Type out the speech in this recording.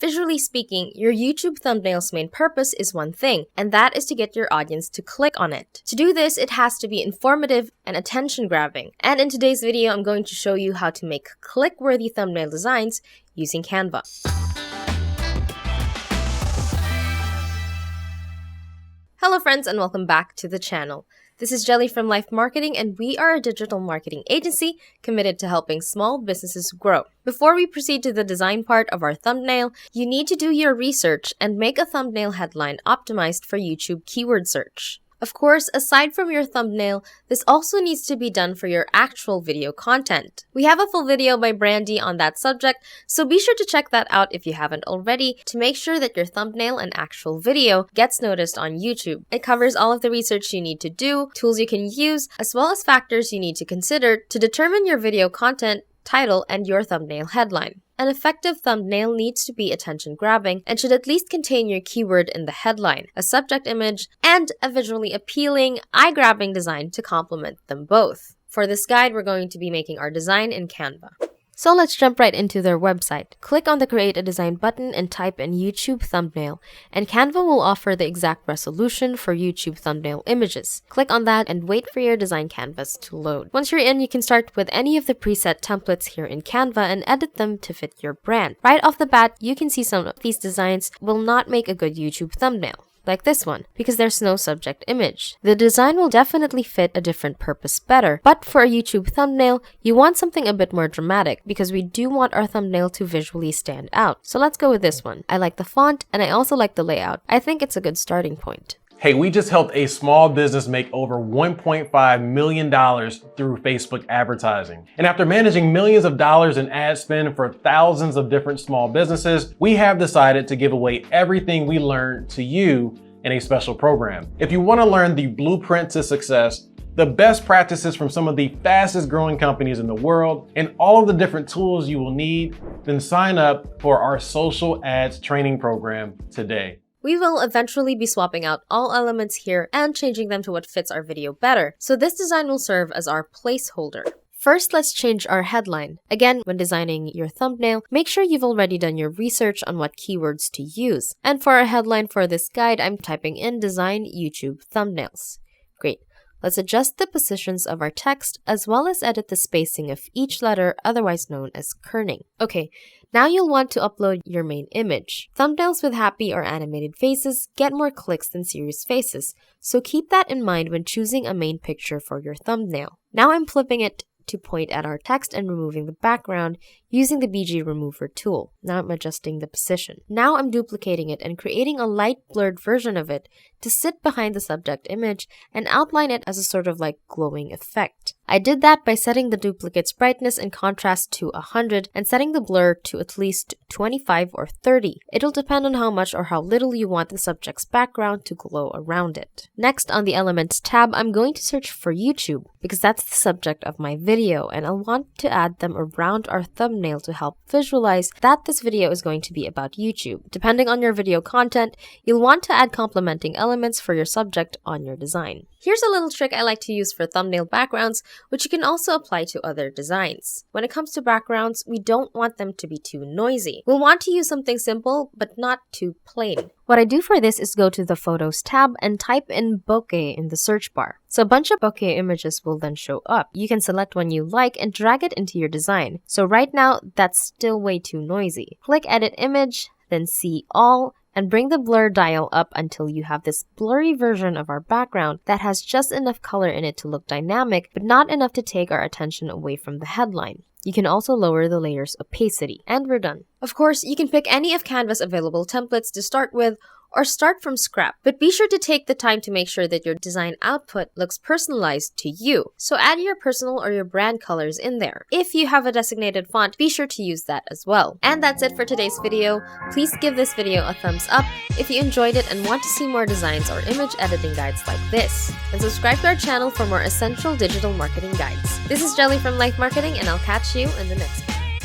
Visually speaking, your YouTube thumbnail's main purpose is one thing, and that is to get your audience to click on it. To do this, it has to be informative and attention-grabbing. And in today's video, I'm going to show you how to make click-worthy thumbnail designs using Canva. Hello friends, and welcome back to the channel. This is Jelly from LYFE Marketing, and we are a digital marketing agency committed to helping small businesses grow. Before we proceed to the design part of our thumbnail, you need to do your research and make a thumbnail headline optimized for YouTube keyword search. Of course, aside from your thumbnail, this also needs to be done for your actual video content. We have a full video by Brandy on that subject, so be sure to check that out if you haven't already to make sure that your thumbnail and actual video gets noticed on YouTube. It covers all of the research you need to do, tools you can use, as well as factors you need to consider to determine your video content, title, and your thumbnail headline. An effective thumbnail needs to be attention-grabbing and should at least contain your keyword in the headline, a subject image, and a visually appealing, eye-grabbing design to complement them both. For this guide, we're going to be making our design in Canva. So let's jump right into their website. Click on the Create a Design button and type in YouTube thumbnail, and Canva will offer the exact resolution for YouTube thumbnail images. Click on that and wait for your design canvas to load. Once you're in, you can start with any of the preset templates here in Canva and edit them to fit your brand. Right off the bat, you can see some of these designs will not make a good YouTube thumbnail, like this one, because there's no subject image. The design will definitely fit a different purpose better, but for a YouTube thumbnail, you want something a bit more dramatic because we do want our thumbnail to visually stand out. So let's go with this one. I like the font and I also like the layout. I think it's a good starting point. Hey, we just helped a small business make over $1.5 million through Facebook advertising. And after managing millions of dollars in ad spend for thousands of different small businesses, we have decided to give away everything we learned to you in a special program. If you want to learn the blueprint to success, the best practices from some of the fastest growing companies in the world, and all of the different tools you will need, then sign up for our social ads training program today. We will eventually be swapping out all elements here and changing them to what fits our video better, so this design will serve as our placeholder. First, let's change our headline. Again, when designing your thumbnail, make sure you've already done your research on what keywords to use. And for our headline for this guide, I'm typing in Design YouTube Thumbnails. Great. Let's adjust the positions of our text as well as edit the spacing of each letter, otherwise known as kerning. Okay, now you'll want to upload your main image. Thumbnails with happy or animated faces get more clicks than serious faces, so keep that in mind when choosing a main picture for your thumbnail. Now I'm flipping it to point at our text and removing the background using the BG remover tool. Now I'm adjusting the position. Now I'm duplicating it and creating a light blurred version of it to sit behind the subject image and outline it as a sort of like glowing effect. I did that by setting the duplicate's brightness and contrast to 100 and setting the blur to at least 25 or 30. It'll depend on how much or how little you want the subject's background to glow around it. Next, on the Elements tab, I'm going to search for YouTube because that's the subject of my video, and I'll want to add them around our thumbnail to help visualize that this video is going to be about YouTube. Depending on your video content, you'll want to add complementing elements for your subject on your design. Here's a little trick I like to use for thumbnail backgrounds, which you can also apply to other designs. When it comes to backgrounds, we don't want them to be too noisy. We'll want to use something simple, but not too plain. What I do for this is go to the Photos tab and type in bokeh in the search bar. So a bunch of bokeh images will then show up. You can select one you like and drag it into your design. So right now, that's still way too noisy. Click Edit Image, then See All, and bring the blur dial up until you have this blurry version of our background that has just enough color in it to look dynamic, but not enough to take our attention away from the headline. You can also lower the layer's opacity, and we're done. Of course, you can pick any of Canva's available templates to start with, or start from scratch, but be sure to take the time to make sure that your design output looks personalized to you. So add your personal or your brand colors in there. If you have a designated font, be sure to use that as well. And that's it for today's video. Please give this video a thumbs up if you enjoyed it and want to see more designs or image editing guides like this. And subscribe to our channel for more essential digital marketing guides. This is Jelly from LYFE Marketing, and I'll catch you in the next video.